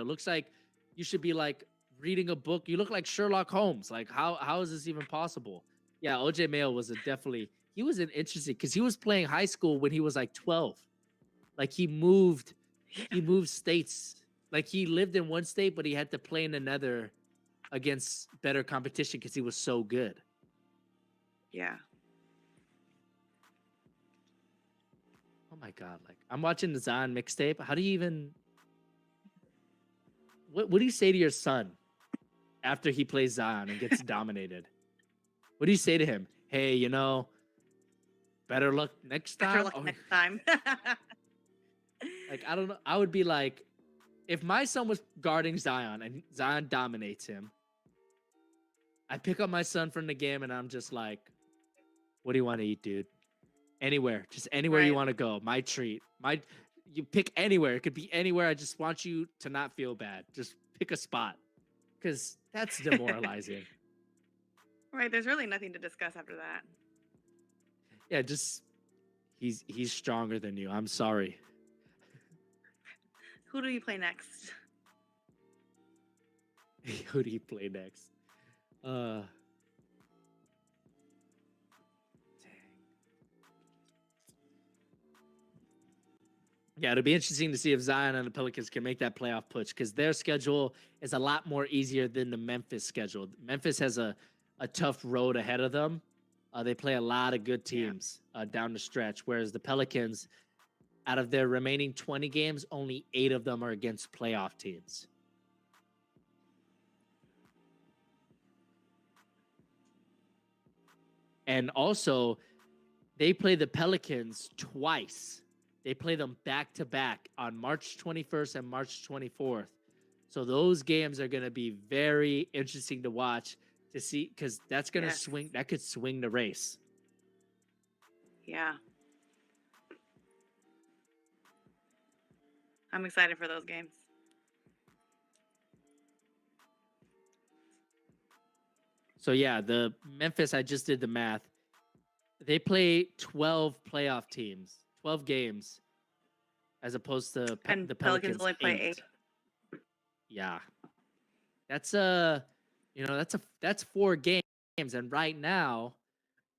It looks like you should be like reading a book. You look like Sherlock Holmes. Like how is this even possible? Yeah, OJ Mayo was a definitely he was an interesting because he was playing high school when he was like 12. Like he moved states. Like he lived in one state, but he had to play in another against better competition because he was so good. Yeah. Oh my god! Like I'm watching the Zion mixtape. How do you even? What do you say to your son after he plays Zion and gets dominated? What do you say to him? Hey, better luck next Better time. luck Or, next time. like I don't know. I would be like, if my son was guarding Zion and Zion dominates him, I pick up my son from the game and I'm just like, what do you want to eat, dude? Anywhere, just anywhere you Right. want to go. My treat. You pick anywhere. It could be anywhere. I just want you to not feel bad. Just pick a spot, because that's demoralizing. Right. There's really nothing to discuss after that. Yeah, just he's stronger than you. I'm sorry. Who do you play next? Who do you play next? Dang. Yeah, it'll be interesting to see if Zion and the Pelicans can make that playoff push because their schedule is a lot more easier than the Memphis schedule. Memphis has a tough road ahead of them. They play a lot of good teams down the stretch, whereas the Pelicans, out of their remaining 20 games, only 8 of them are against playoff teams. And also, they play the Pelicans twice. They play them back to back on March 21st and March 24th. So those games are going to be very interesting to watch to see because that's going to swing. That could swing the race. Yeah. I'm excited for those games. So yeah, the Memphis, I just did the math. They play 12 playoff teams, 12 games, as opposed to And the Pelicans only play 8. Yeah, that's that's 4 games, and right now,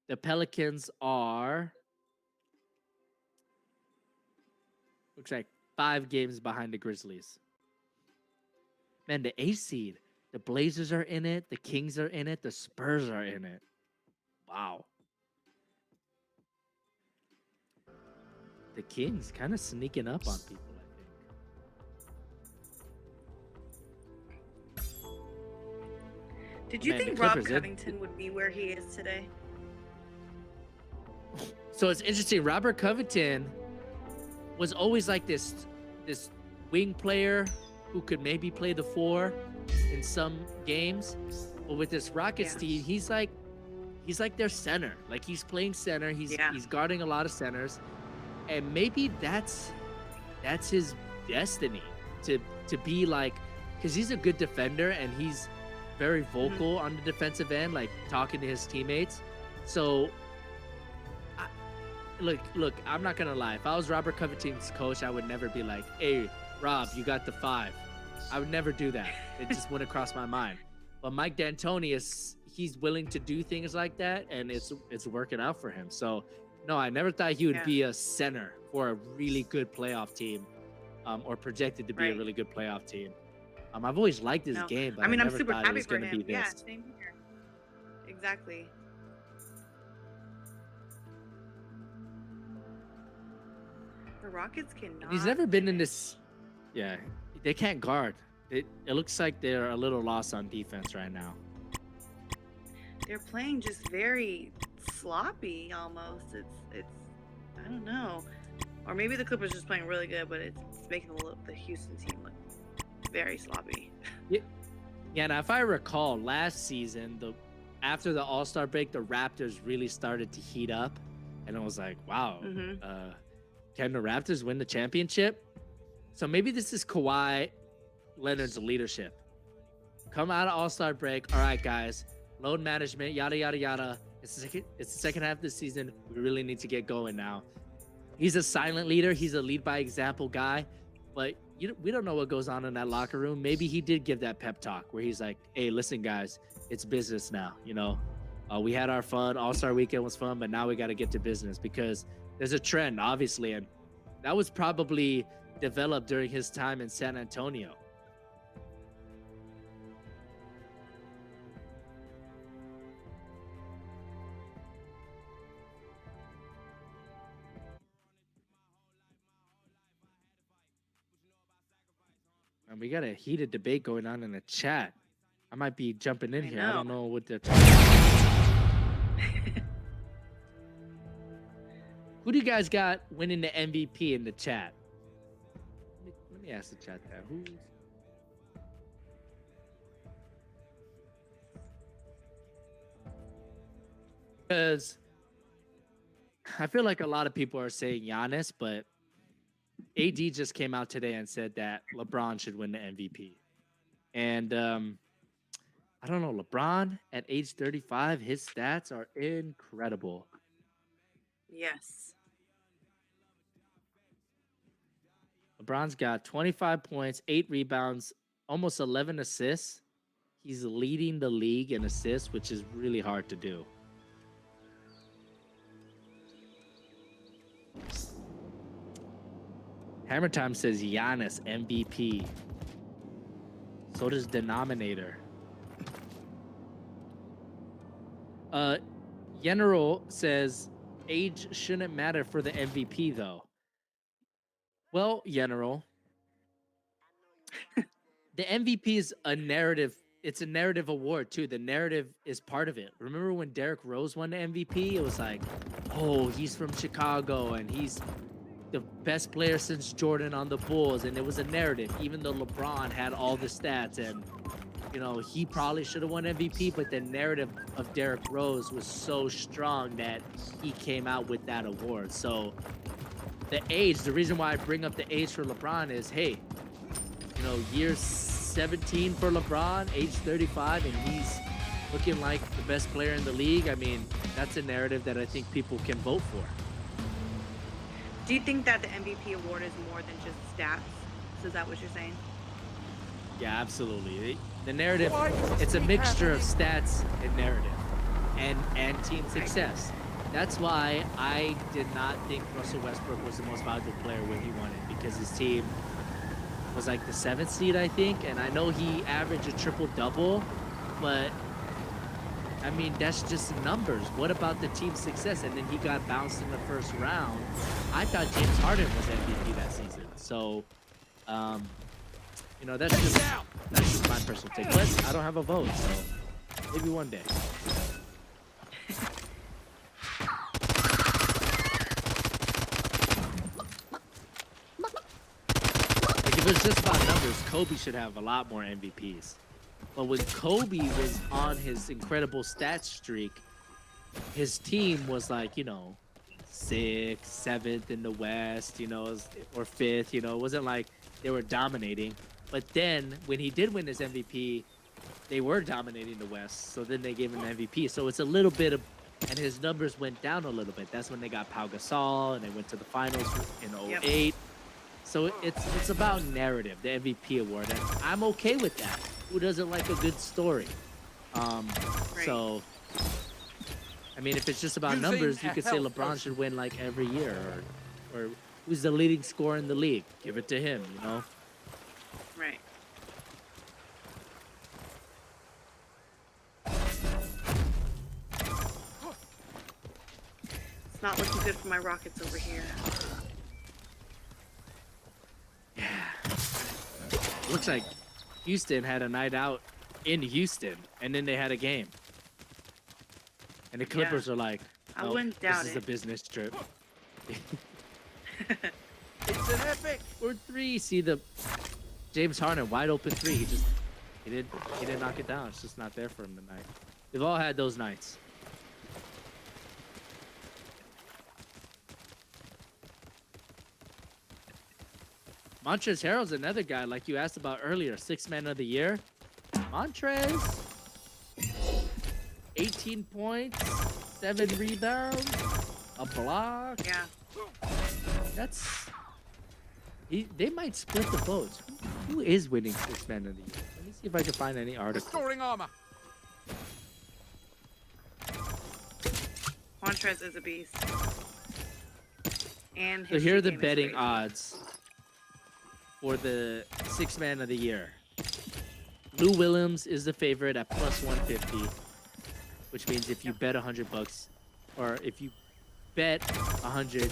the Pelicans are looks like 5 games behind the Grizzlies. Man, the A seed, the Blazers are in it, the Kings are in it, the Spurs are in it. Wow. The Kings kind of sneaking up on people, I think. Did you think Rob Covington would be where he is today? So it's interesting. Robert Covington was always like this wing player who could maybe play the 4 in some games. But with this Rockets team, he's like their center. Like he's playing center. He's guarding a lot of centers. And maybe that's his destiny to be like, because he's a good defender and he's very vocal on the defensive end, like talking to his teammates. So, look, I'm not gonna lie. If I was Robert Covington's coach, I would never be like, "Hey, Rob, you got the 5." I would never do that. It just wouldn't cross my mind. But Mike D'Antoni he's willing to do things like that, and it's working out for him. So. No, I never thought he would be a center for a really good playoff team, or projected to be a really good playoff team. I've always liked his game, but I never I'm super thought happy it was for going to him. be this. Yeah, same here. Exactly. The Rockets cannot. He's never been in this. Yeah, they can't guard. It looks like they're a little lost on defense right now. They're playing just very sloppy almost. It's I don't know, or maybe the Clippers just playing really good, but it's making the Houston team look very sloppy. Yeah, now if I recall, last season after the All-Star break, the Raptors really started to heat up, and I was like, wow, can the Raptors win the championship? So maybe this is Kawhi Leonard's leadership. Come out of All-Star break, all right, guys, load management, yada yada yada. It's the second half of the season. We really need to get going now. He's a silent leader. He's a lead by example guy. But we don't know what goes on in that locker room. Maybe he did give that pep talk where he's like, "Hey, listen, guys, it's business now. We had our fun. All-Star Weekend was fun, but now we got to get to business because there's a trend, obviously, and that was probably developed during his time in San Antonio." And we got a heated debate going on in the chat. I might be jumping in here. I don't know what they're talking about. Who do you guys got winning the MVP in the chat? Let me ask the chat there. Who's... Because I feel like a lot of people are saying Giannis, but AD just came out today and said that LeBron should win the MVP. And I don't know, LeBron at age 35, his stats are incredible. Yes. LeBron's got 25 points, 8 rebounds, almost 11 assists. He's leading the league in assists, which is really hard to do. Hammer Time says Giannis MVP. So does Denominator. General says age shouldn't matter for the MVP though. Well, General, the MVP is a narrative. It's a narrative award too. The narrative is part of it. Remember when Derrick Rose won the MVP? It was like, oh, he's from Chicago and he's the best player since Jordan on the Bulls. And it was a narrative, even though LeBron had all the stats and, he probably should have won MVP, but the narrative of Derrick Rose was so strong that he came out with that award. So the reason why I bring up the age for LeBron is, hey, year 17 for LeBron, age 35, and he's looking like the best player in the league. I mean, that's a narrative that I think people can vote for. Do you think that the MVP award is more than just stats? So is that what you're saying? Yeah, absolutely. The narrative, it's a mixture of stats and narrative and team success. That's why I did not think Russell Westbrook was the most valuable player when he won it, because his team was like the 7th seed, I think. And I know he averaged a triple-double, but I mean, that's just numbers. What about the team success? And then he got bounced in the first round. I thought James Harden was MVP that season. So, that's just my personal take. But I don't have a vote, so maybe one day. Like, if it's just about numbers, Kobe should have a lot more MVPs. But when Kobe was on his incredible stat streak, his team was like, 6th, 7th in the West, or 5th, it wasn't like they were dominating. But then when he did win his MVP, they were dominating the West. So then they gave him the MVP. So it's a little bit of, and his numbers went down a little bit. That's when they got Pau Gasol and they went to the finals in 08. Yep. So it's about narrative, the MVP award. And I'm okay with that. Who doesn't like a good story? Right. So, I mean, if it's just about numbers, you could say LeBron should win like every year, or who's the leading scorer in the league? Give it to him, Right. It's not looking good for my Rockets over here. Yeah. Looks like Houston had a night out in Houston, and then they had a game. And the Clippers are like, I wouldn't doubt this is a business trip. It's an epic. Or 3. See the James Harden wide open 3. He didn't knock it down. It's just not there for him tonight. We've all had those nights. Montrezl Harrell's another guy, like you asked about earlier, 6th man of the year. Montrez, 18 points, 7 rebounds, a block. Yeah. They might split the votes. Who is winning Six Man of the Year? Let me see if I can find any article. Restoring armor. Montrez is a beast. And So his here are the game is betting crazy. odds for the Six Man of the Year. Lou Williams is the favorite at plus 150, which means if you bet $100, or if you bet 100, you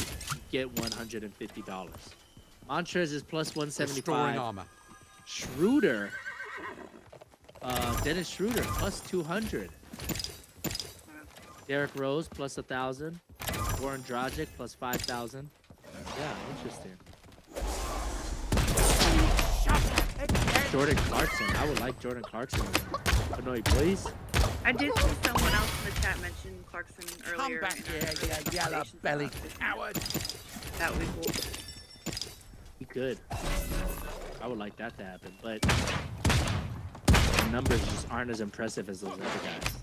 get $150. Montrez is plus Restoring 175. armor. Schroeder, Dennis Schroeder plus 200. Derrick Rose plus 1,000. Goran Dragic plus 5,000. Yeah, interesting. Jordan Clarkson. I would like Jordan Clarkson. But no, please. I did see someone else in the chat mention Clarkson Come earlier. back in here, our you conversations yellow about belly this. coward. That would be cool. Be good. I would like that to happen, but the numbers just aren't as impressive as those other guys.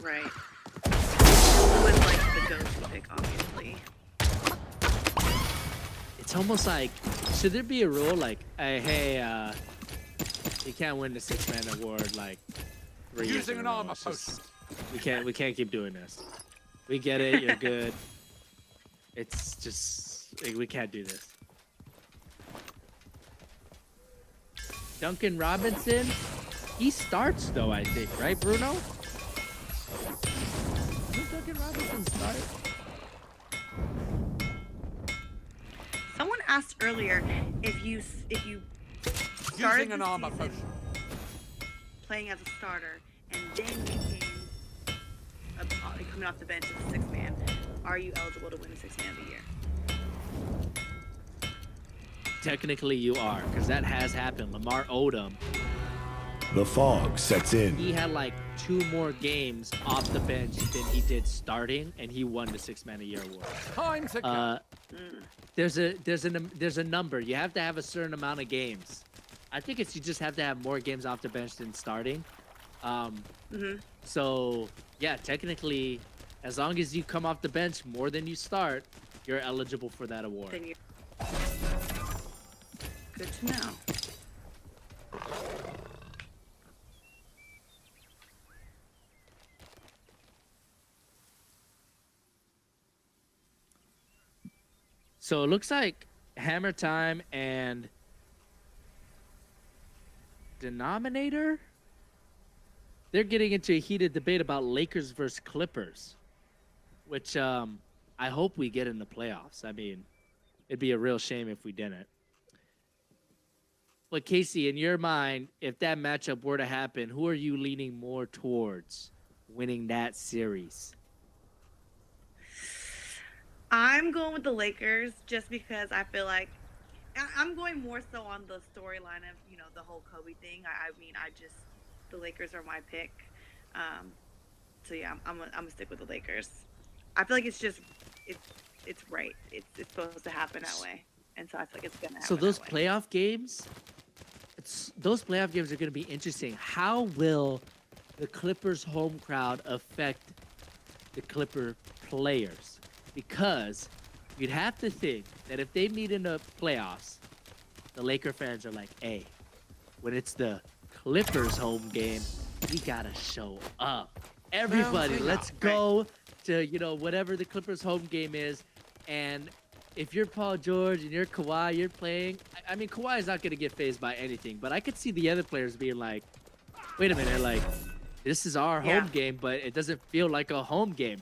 Right. Who is like the go-to pick, obviously. It's almost like, should there be a rule like, hey, you can't win the Six Man Award like 3 years Using in an a row. armor It's just- potion. we can't keep doing this. We get it, you're good. It's just like, we can't do this. Duncan Robinson, he starts though, I think, right, Bruno? Doesn't Duncan Robinson start? Someone asked earlier if you started Using an the armor season potion. playing as a starter and then you coming off the bench as a six man, are you eligible to win the Six Man of the Year? Technically, you are, because that has happened. Lamar Odom, The fog sets in. he had like 2 more games off the bench than he did starting, and he won the Six Man of the Year award. Time to go. There's a number. You have to have a certain amount of games. I think it's you just have to have more games off the bench than starting. So yeah, technically, as long as you come off the bench more than you start, you're eligible for that award. Then you. Good to know. So it looks like Hammer Time and Denominator, they're getting into a heated debate about Lakers versus Clippers, which I hope we get in the playoffs. I mean, it'd be a real shame if we didn't. But Casey, in your mind, if that matchup were to happen, who are you leaning more towards winning that series? I'm going with the Lakers just because I feel like I'm going more so on the storyline of the whole Kobe thing. I mean, the Lakers are my pick. So yeah, I'm gonna stick with the Lakers. I feel like it's right. It's supposed to happen that way, and so I feel like it's gonna happen. So those that way. playoff games, those playoff games are going to be interesting. How will the Clippers home crowd affect the Clipper players? Because you'd have to think that if they meet in the playoffs, the Laker fans are like, hey, when it's the Clippers home game, we got to show up. Everybody, let's go to, whatever the Clippers home game is. And if you're Paul George and you're Kawhi, you're playing. I mean, Kawhi is not going to get fazed by anything, but I could see the other players being like, wait a minute, like, this is our home game, but it doesn't feel like a home game.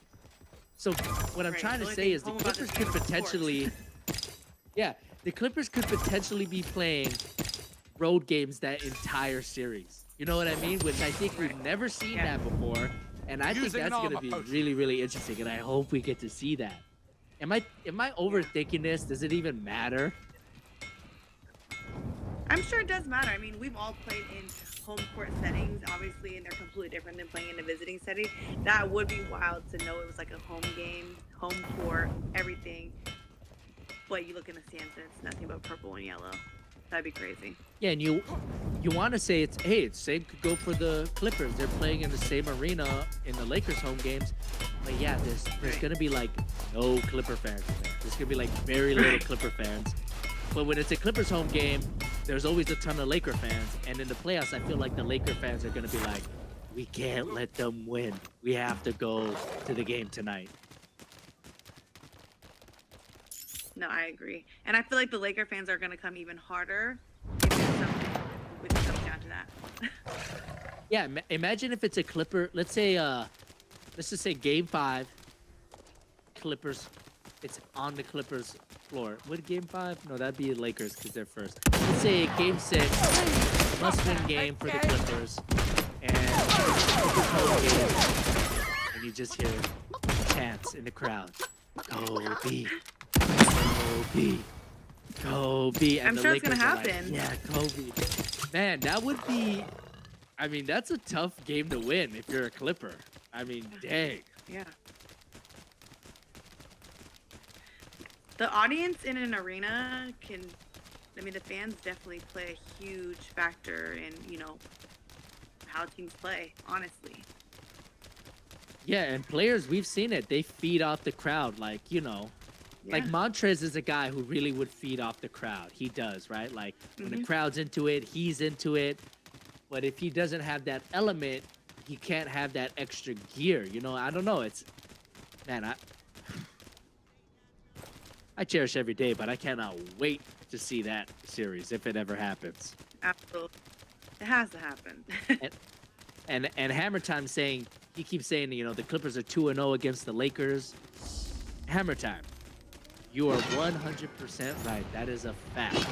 So what I'm trying to say is the Clippers could potentially, the Clippers could potentially be playing road games that entire series. You know what I mean? Which I think we've never seen that before. And I think that's going to be really, really interesting. And I hope we get to see that. Am I overthinking this? Does it even matter? I'm sure it does matter. I mean, we've all played in home court settings, obviously, and they're completely different than playing in a visiting setting. That would be wild to know it was like a home game, home court, everything. But you look in the stands and it's nothing but purple and yellow. That'd be crazy. Yeah, and you want to say it's same could go for the Clippers. They're playing in the same arena in the Lakers home games. But yeah, there's gonna be like no Clipper fans in there. There's gonna be like very little Clipper fans. But when it's a Clippers home game, there's always a ton of Laker fans. And in the playoffs, I feel like the Laker fans are going to be like, we can't let them win. We have to go to the game tonight. No, I agree. And I feel like the Laker fans are going to come even harder if it comes down to that. Yeah, imagine if it's a Clipper. Let's just say Game 5, Clippers. It's on the Clippers floor. Would Game 5? No, that'd be Lakers because they're first. Let's say Game 6, must-win game for the Clippers, and and you just hear chants in the crowd. Kobe, Kobe, Kobe. And I'm the sure it's Lakers gonna are like, happen. yeah, Kobe. Man, that would be. I mean, that's a tough game to win if you're a Clipper. I mean, dang. Yeah. The audience in an arena the fans definitely play a huge factor in, how teams play, honestly. Yeah, and players, we've seen it. They feed off the crowd. Like Yeah. Montrez is a guy who really would feed off the crowd. He does, right? Like, when the crowd's into it, he's into it. But if he doesn't have that element, he can't have that extra gear. I don't know. Man, I cherish every day, but I cannot wait to see that series if it ever happens. Absolutely. It has to happen. And Hammer Time he keeps saying, the Clippers are 2-0 against the Lakers. Hammer Time, you are 100% right. That is a fact.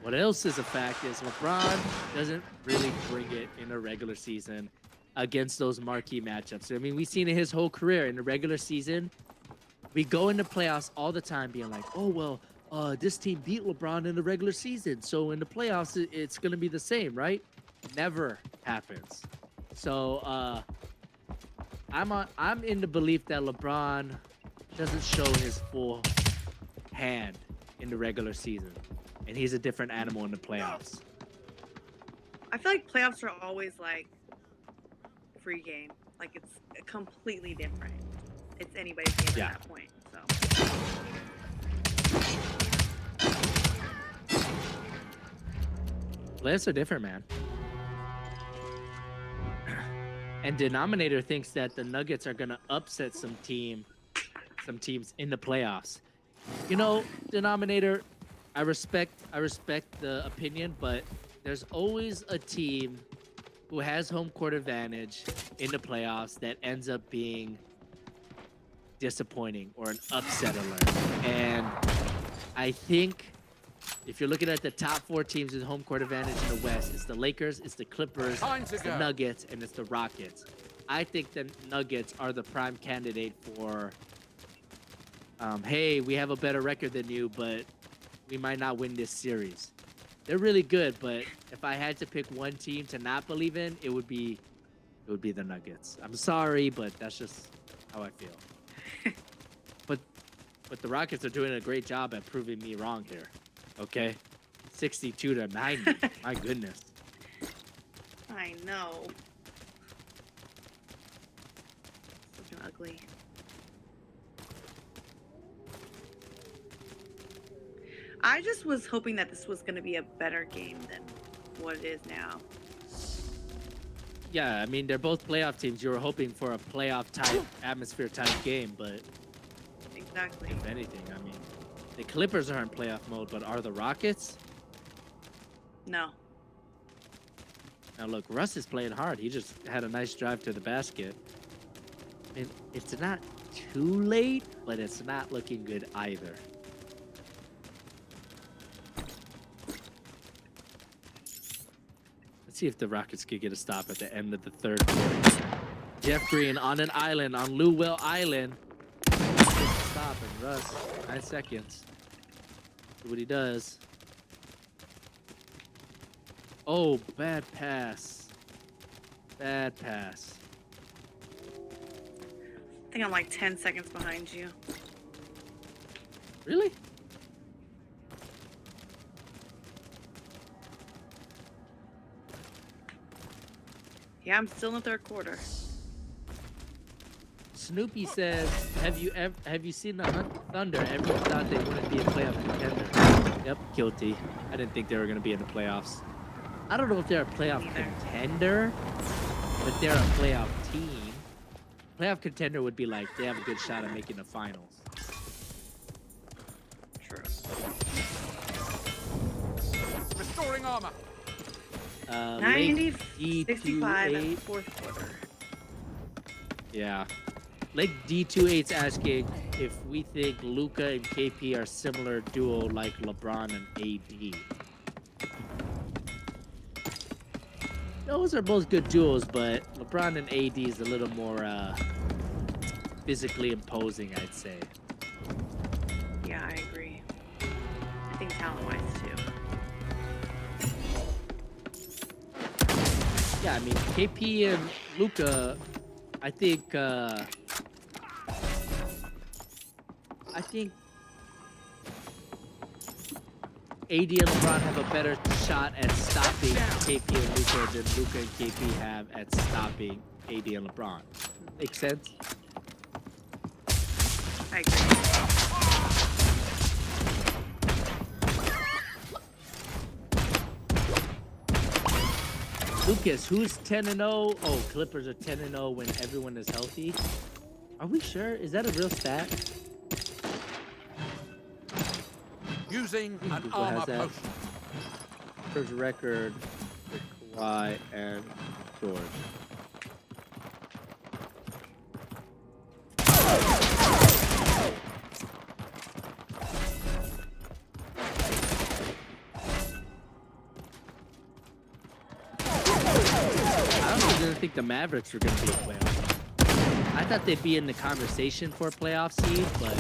What else is a fact is LeBron doesn't really bring it in a regular season against those marquee matchups. I mean, we've seen it his whole career. In the regular season, we go into playoffs all the time being like, oh, well, this team beat LeBron in the regular season, so in the playoffs, it's going to be the same, right? Never happens. So I'm in the belief that LeBron doesn't show his full hand in the regular season, and he's a different animal in the playoffs. I feel like playoffs are always like free game. Like it's completely different. It's anybody's game at that point. So Playoffs are different, man. And Denominator thinks that the Nuggets are gonna upset some teams in the playoffs. Denominator, I respect the opinion, but there's always a team who has home court advantage in the playoffs that ends up being disappointing or an upset alert. And I think if you're looking at the top 4 teams with home court advantage in the West, it's the Lakers, it's the Clippers, it's the Nuggets, and it's the Rockets. I think the Nuggets are the prime candidate for, hey, we have a better record than you, but we might not win this series. They're really good, but if I had to pick one team to not believe in, it would be the Nuggets. I'm sorry, but that's just how I feel. But the Rockets are doing a great job at proving me wrong here. Okay, 62-90. My goodness. I know. Looking ugly. I just was hoping that this was going to be a better game than what it is now. Yeah, I mean, they're both playoff teams. You were hoping for a playoff-type, atmosphere-type game, but Exactly. if anything, I mean, the Clippers are in playoff mode, but are the Rockets? No. Now, look, Russ is playing hard. He just had a nice drive to the basket. I mean, it's not too late, but it's not looking good either. Let's see if the Rockets could get a stop at the end of the third quarter. Jeff Green on an island, on Lewell Island. Stop and Russ, 9 seconds. See what he does. Oh, bad pass. Bad pass. I think I'm like 10 seconds behind you. Really? Yeah, I'm still in the third quarter. Snoopy says, have you seen the Thunder ever thought they wouldn't be a playoff contender? Yep, guilty. I didn't think they were gonna be in the playoffs. I don't know if they're a playoff Neither. contender, but they're a playoff team. Playoff contender would be like they have a good shot at making the finals. True. Restoring armor. 90, Lake 65 in D28. the fourth quarter. Yeah. Lake D28's asking if we think Luka and KP are similar duo like LeBron and AD. Those are both good duos, but LeBron and AD is a little more physically imposing, I'd say. Yeah, I agree. I think talent-wise too. Yeah, I mean KP and Luka, I think AD and LeBron have a better shot at stopping KP and Luka than Luka and KP have at stopping AD and LeBron. Make sense? I agree. Lucas, who's 10-0? Oh, Clippers are 10-0 when everyone is healthy. Are we sure? Is that a real stat? Using an Google armor has that. potion. Clippers record for Kawhi and George. I honestly didn't think the Mavericks were going to be a playoff. I thought they'd be in the conversation for a playoff seed, but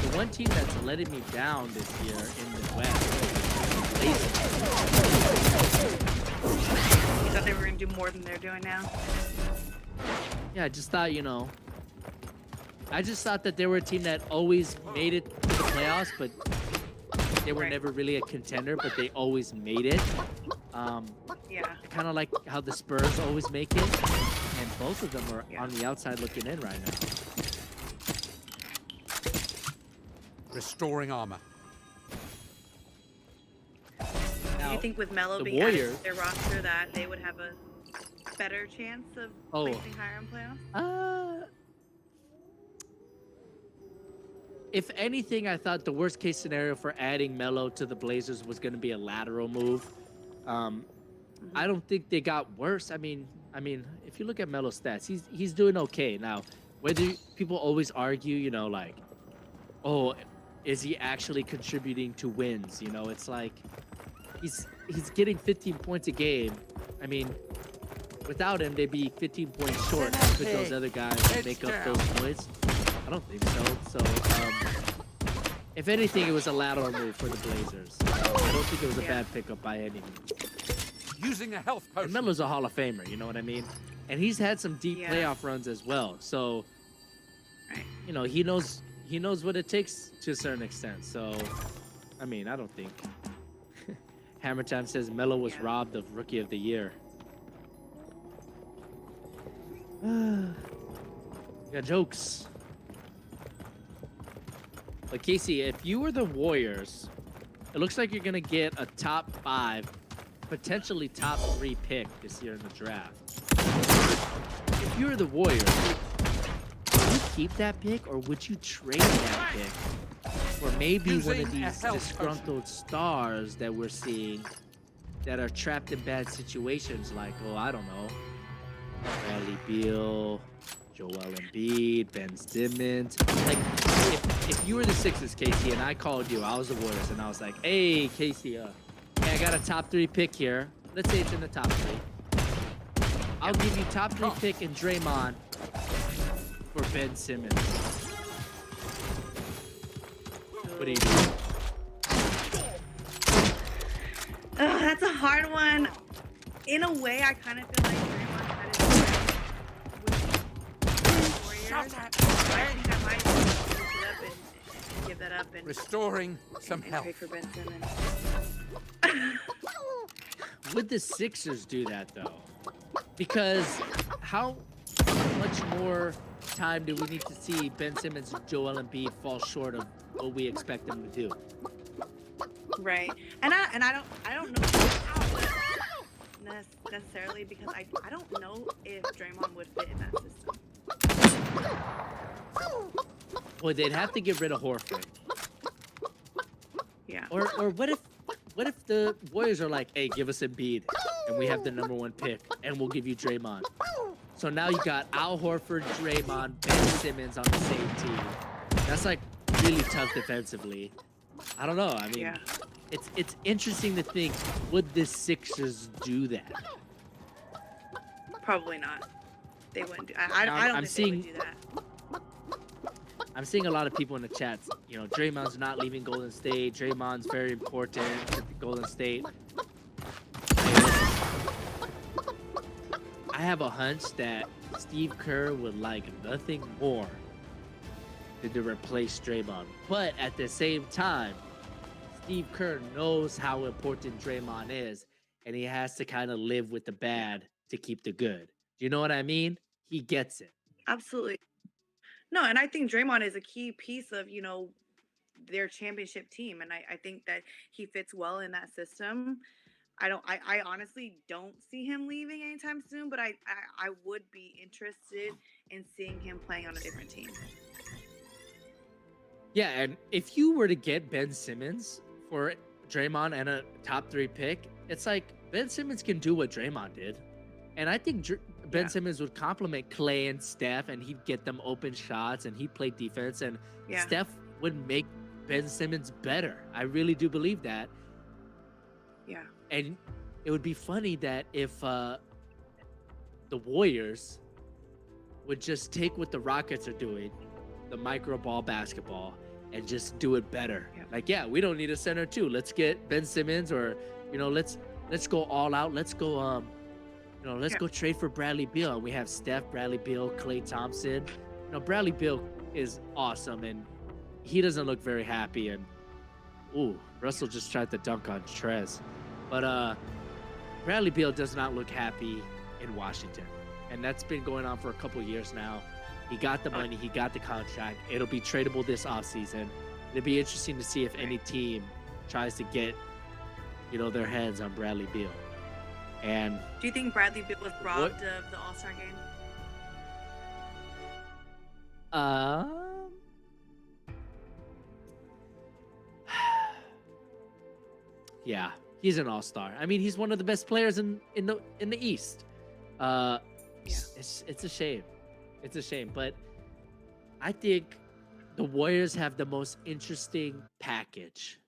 the one team that's letting me down this year in the West is Blazers. You thought they were going to do more than they're doing now? Yeah, I just thought, I just thought that they were a team that always made it to the playoffs, but they were Right. never really a contender, but they always made it. Yeah. Kind of like how the Spurs always make it, and both of them are Yeah. on the outside looking in right now. Restoring armor. Do Now, you think with Melo the being added Warriors- to their roster that they would have a better chance of Oh. placing higher in playoffs? If anything, I thought the worst case scenario for adding Melo to the Blazers was going to be a lateral move. I don't think they got worse. I mean, if you look at Melo's stats, he's doing okay. Now, whether people always argue, like, oh, is he actually contributing to wins? It's like he's getting 15 points a game. I mean, without him, they'd be 15 points short. Could those other guys make up those points? I don't think so. So, if anything, it was a lateral move for the Blazers. I don't think it was a bad pickup by any means. Using a health And potion. Melo's a Hall of Famer, you know what I mean? And he's had some deep Yeah. playoff runs as well. So, Right. he knows what it takes to a certain extent. So, I mean, I don't think. Hammer Time says Melo was Yeah. robbed of Rookie of the Year. Got jokes. But Casey, if you were the Warriors, it looks like you're gonna get a top 5, potentially top 3 pick this year in the draft. If you were the Warriors, would you keep that pick or would you trade that pick for maybe one Using of a these health disgruntled stars that we're seeing that are trapped in bad situations, like, oh, I don't know, Bradley Beal, Joel Embiid, Ben Simmons. Like, if you were the Sixers, Casey, and I called you, I was the Warriors, and I was like, hey, Casey, hey, I got a top 3 pick here. Let's say it's in the top 3. I'll give you top 3 pick and Draymond for Ben Simmons. What do you do? Ugh, that's a hard one. In a way, I kind of feel like Draymond had his way with the Warriors. I think I might switch it up and give that up and Restoring some trade health. for Ben Simmons. Would the Sixers do that, though? Because how much more time do we need to see Ben Simmons and Joel Embiid fall short of what we expect them to do? Right. And I don't know how necessarily because I don't know if Draymond would fit in that system. Well, they'd have to get rid of Horford. Yeah. Or what if the Warriors are like, hey, give us Embiid and we have the #1 pick and we'll give you Draymond. So now you got Al Horford, Draymond, Ben Simmons on the same team. That's like really tough defensively. I don't know. I mean, Yeah. it's interesting to think, would the Sixers do that? Probably not. They wouldn't do. I Now, don't I'm think they would seeing do that. I'm seeing a lot of people in the chats. You know, Draymond's not leaving Golden State. Draymond's very important to Golden State. I have a hunch that Steve Kerr would like nothing more than to replace Draymond. But at the same time, Steve Kerr knows how important Draymond is, and he has to kind of live with the bad to keep the good. Do you know what I mean? He gets it. Absolutely. No, and I think Draymond is a key piece of, their championship team. And I think that he fits well in that system. I honestly don't see him leaving anytime soon, but I would be interested in seeing him playing on a different team. Yeah, and if you were to get Ben Simmons for Draymond and a top 3 pick, it's like Ben Simmons can do what Draymond did. And I think Ben Yeah. Simmons would complement Clay and Steph, and he'd get them open shots, and he'd play defense, and Yeah. Steph would make Ben Simmons better. I really do believe that. Yeah. And it would be funny that if the Warriors would just take what the Rockets are doing, the micro ball basketball, and just do it better. Yeah. Like, yeah, we don't need a center too. Let's get Ben Simmons, or let's go all out. Let's go let's Yeah. go trade for Bradley Beal. We have Steph, Bradley Beal, Klay Thompson. Bradley Beal is awesome, and he doesn't look very happy. And Russell just tried to dunk on Trez, but Bradley Beal does not look happy in Washington, and that's been going on for a couple years now. He got the money, he got the contract. It'll be tradable this offseason. It'll be interesting to see if any team tries to get, their hands on Bradley Beal. And Do you think Bradley Beal was robbed of the All-Star game? Yeah, he's an all-star. I mean, he's one of the best players in the East. It's a shame. It's a shame, but I think the Warriors have the most interesting package